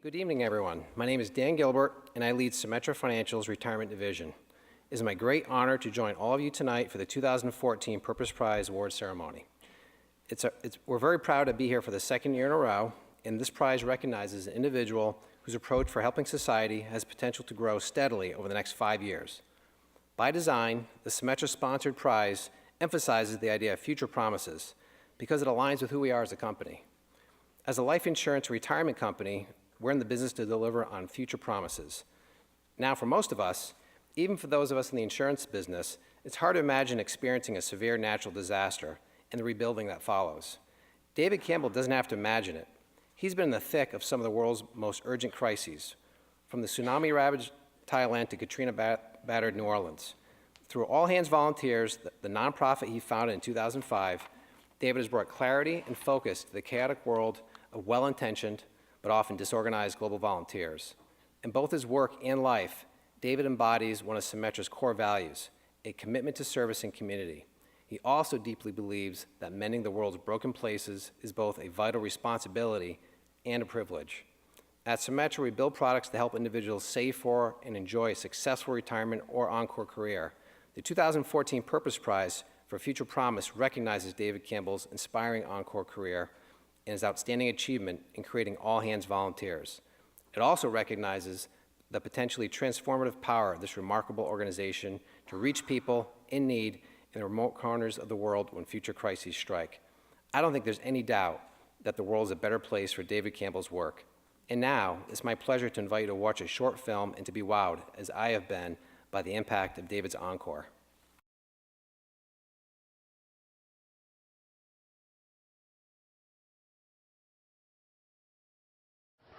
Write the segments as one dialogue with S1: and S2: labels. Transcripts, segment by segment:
S1: Good evening, everyone. My name is Dan Gilbert, and I lead Symetra Financial's Retirement Division. It is my great honor to join all of you tonight for the 2014 Purpose Prize Award Ceremony. We're very proud to be here for the second year in a row, and this prize recognizes an individual whose approach for helping society has potential to grow steadily over the next 5 years. By design, the Symetra-sponsored prize emphasizes the idea of future promises because it aligns with who we are as a company. As a life insurance retirement company, we're in the business to deliver on future promises. Now, for most of us, even for those of us in the insurance business, it's hard to imagine experiencing a severe natural disaster and the rebuilding that follows. David Campbell doesn't have to imagine it. He's been in the thick of some of the world's most urgent crises, from the tsunami-ravaged Thailand to Katrina-battered New Orleans. Through All Hands Volunteers, the nonprofit he founded in 2005, David has brought clarity and focus to the chaotic world of well-intentioned but often disorganized global volunteers. In both his work and life, David embodies one of Symetra's core values, a commitment to service and community. He also deeply believes that mending the world's broken places is both a vital responsibility and a privilege. At Symetra, we build products to help individuals save for and enjoy a successful retirement or encore career. The 2014 Purpose Prize for Future Promise recognizes David Campbell's inspiring encore career and his outstanding achievement in creating All Hands Volunteers. It also recognizes the potentially transformative power of this remarkable organization to reach people in need in the remote corners of the world when future crises strike. I don't think there's any doubt that the world is a better place for David Campbell's work. And now, it's my pleasure to invite you to watch a short film and to be wowed, as I have been, by the impact of David's encore.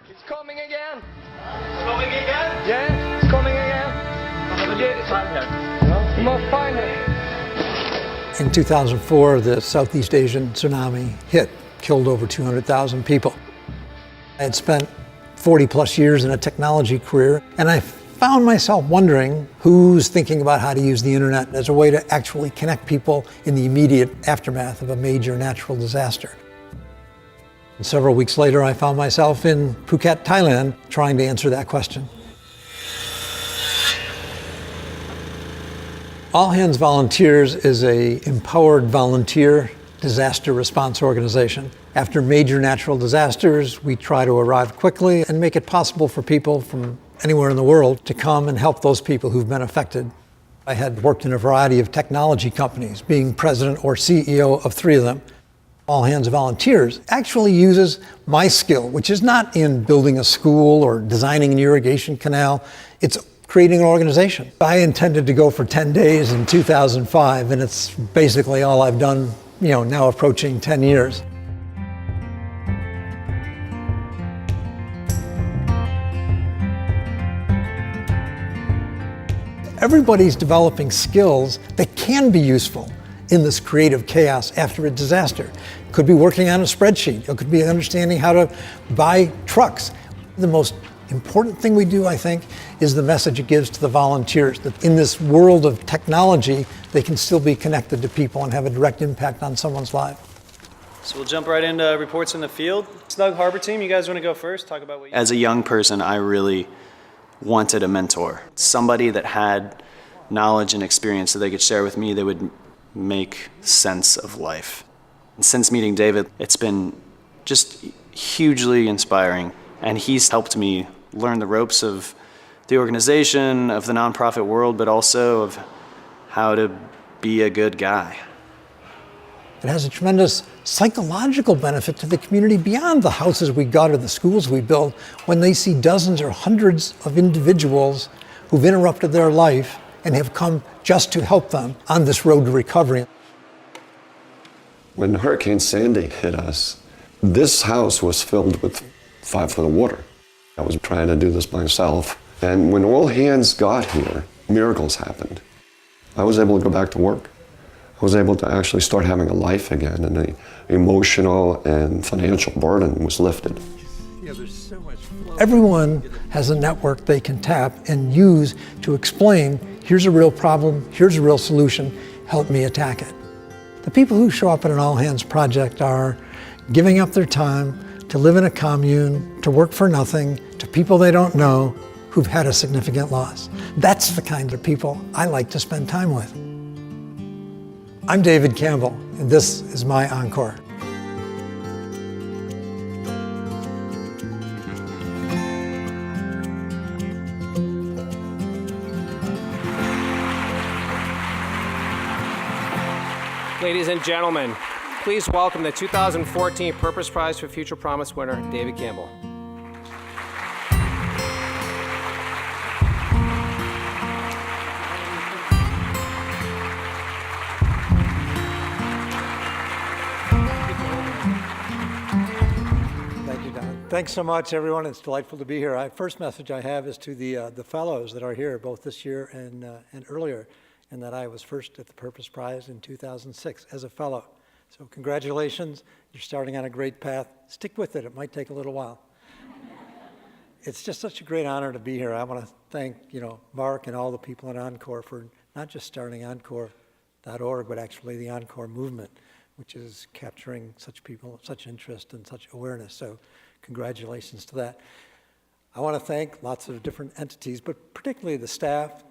S2: It's coming again!
S3: It's coming again?
S2: Yeah, it's coming again.
S3: Legit, it's on here.
S2: You must find it.
S4: In 2004, the Southeast Asian tsunami hit, killed over 200,000 people. I had spent 40 plus years in a technology career, and I found myself wondering who's thinking about how to use the internet as a way to actually connect people in the immediate aftermath of a major natural disaster. And several weeks later, I found myself in Phuket, Thailand, trying to answer that question. All Hands Volunteers is an empowered volunteer disaster response organization. After major natural disasters, we try to arrive quickly and make it possible for people from anywhere in the world to come and help those people who've been affected. I had worked in a variety of technology companies, being president or CEO of 3 of them. All Hands Volunteers actually uses my skill, which is not in building a school or designing an irrigation canal. It's creating an organization. I intended to go for 10 days in 2005, and it's basically all I've done, now approaching 10 years. Everybody's developing skills that can be useful in this creative chaos after a disaster. It could be working on a spreadsheet. It could be understanding how to buy trucks. The most important thing we do, I think, is the message it gives to the volunteers that in this world of technology, they can still be connected to people and have a direct impact on someone's life.
S5: So we'll jump right into reports in the field. Snug Harbor team, you guys want to go first? Talk about what you...
S6: As a young person, I really wanted a mentor. Somebody that had knowledge and experience that they could share with me that would make sense of life. And since meeting David, it's been just hugely inspiring. And he's helped me learn the ropes of the organization, of the nonprofit world, but also of how to be a good guy.
S4: It has a tremendous psychological benefit to the community beyond the houses we gut or the schools we build when they see dozens or hundreds of individuals who've interrupted their life and have come just to help them on this road to recovery.
S7: When Hurricane Sandy hit us, this house was filled with 5 foot of water. I was trying to do this myself. And when All Hands got here, miracles happened. I was able to go back to work. I was able to actually start having a life again, and the emotional and financial burden was lifted.
S4: Everyone has a network they can tap and use to explain, here's a real problem, here's a real solution, help me attack it. The people who show up at an all-hands project are giving up their time, to live in a commune, to work for nothing, to people they don't know who've had a significant loss. That's the kind of people I like to spend time with. I'm David Campbell, and this is my Encore.
S1: Ladies and gentlemen, please welcome the 2014 Purpose Prize for Future Promise winner, David Campbell.
S4: Thank you, Don. Thanks so much, everyone. It's delightful to be here. First message I have is to the fellows that are here, both this year and earlier, and that I was first at the Purpose Prize in 2006 as a fellow. So congratulations. You're starting on a great path. Stick with it. It might take a little while. It's just such a great honor to be here. I want to thank, Mark and all the people at Encore for not just starting Encore.org, but actually the Encore movement, which is capturing such people, such interest and such awareness. So congratulations to that. I want to thank lots of different entities, but particularly the staff,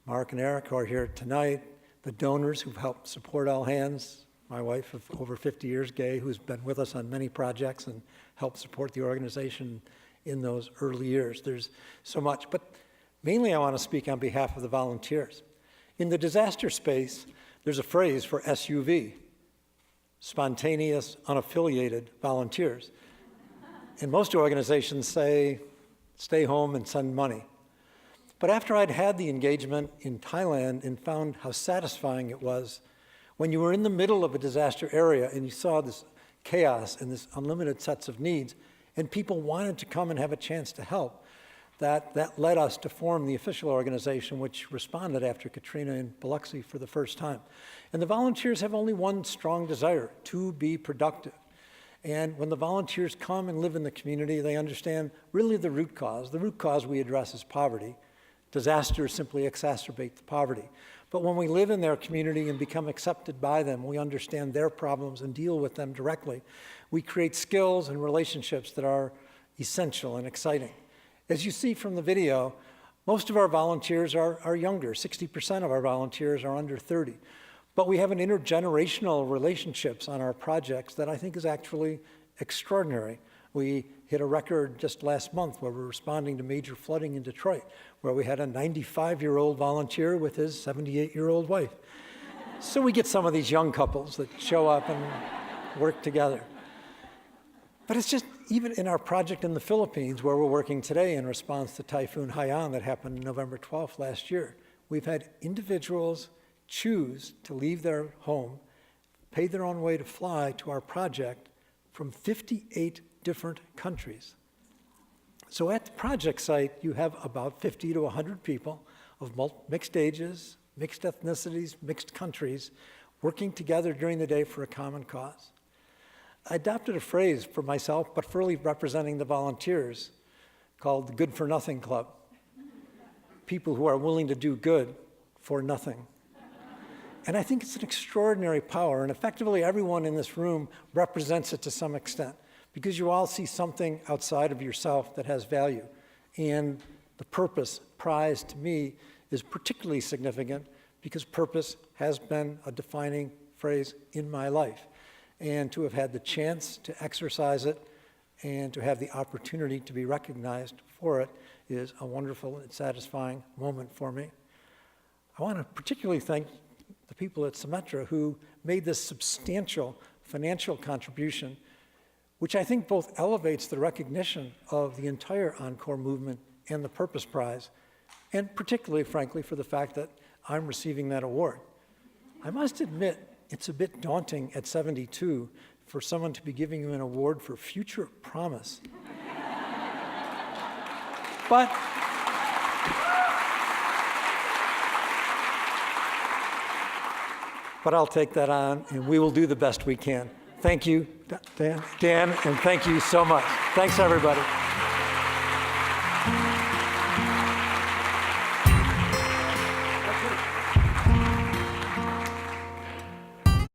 S4: Mark and Eric, who are here tonight, the donors who've helped support All Hands, my wife of over 50 years, Gay, who's been with us on many projects and helped support the organization in those early years. There's so much, but mainly I want to speak on behalf of the volunteers. In the disaster space, there's a phrase for SUV, spontaneous, unaffiliated volunteers. And most organizations say, stay home and send money. But after I'd had the engagement in Thailand and found how satisfying it was when you were in the middle of a disaster area and you saw this chaos and this unlimited sets of needs, and people wanted to come and have a chance to help, that led us to form the official organization which responded after Katrina in Biloxi for the first time. And the volunteers have only one strong desire: to be productive. And when the volunteers come and live in the community, they understand really the root cause. The root cause we address is poverty. Disasters simply exacerbate the poverty. But when we live in their community and become accepted by them, we understand their problems and deal with them directly. We create skills and relationships that are essential and exciting. As you see from the video, most of our volunteers are younger. 60% of our volunteers are under 30. But we have an intergenerational relationships on our projects that I think is actually extraordinary. We hit a record just last month where we're responding to major flooding in Detroit, where we had a 95-year-old volunteer with his 78-year-old wife. So we get some of these young couples that show up and work together. But it's just, even in our project in the Philippines, where we're working today in response to Typhoon Haiyan that happened November 12th last year, we've had individuals choose to leave their home, pay their own way to fly to our project from 58 different countries. So at the project site, you have about 50 to 100 people of mixed ages, mixed ethnicities, mixed countries, working together during the day for a common cause. I adopted a phrase for myself, but fully representing the volunteers, called the Good for Nothing Club. People who are willing to do good for nothing. And I think it's an extraordinary power, and effectively everyone in this room represents it to some extent, because you all see something outside of yourself that has value. And the purpose prize to me is particularly significant because purpose has been a defining phrase in my life. And to have had the chance to exercise it and to have the opportunity to be recognized for it is a wonderful and satisfying moment for me. I want to particularly thank the people at Symetra who made this substantial financial contribution, which I think both elevates the recognition of the entire Encore movement and the Purpose Prize, and particularly, frankly, for the fact that I'm receiving that award. I must admit, it's a bit daunting at 72 for someone to be giving you an award for future promise. But I'll take that on, and we will do the best we can. Thank you, Dan, and thank you so much. Thanks, everybody.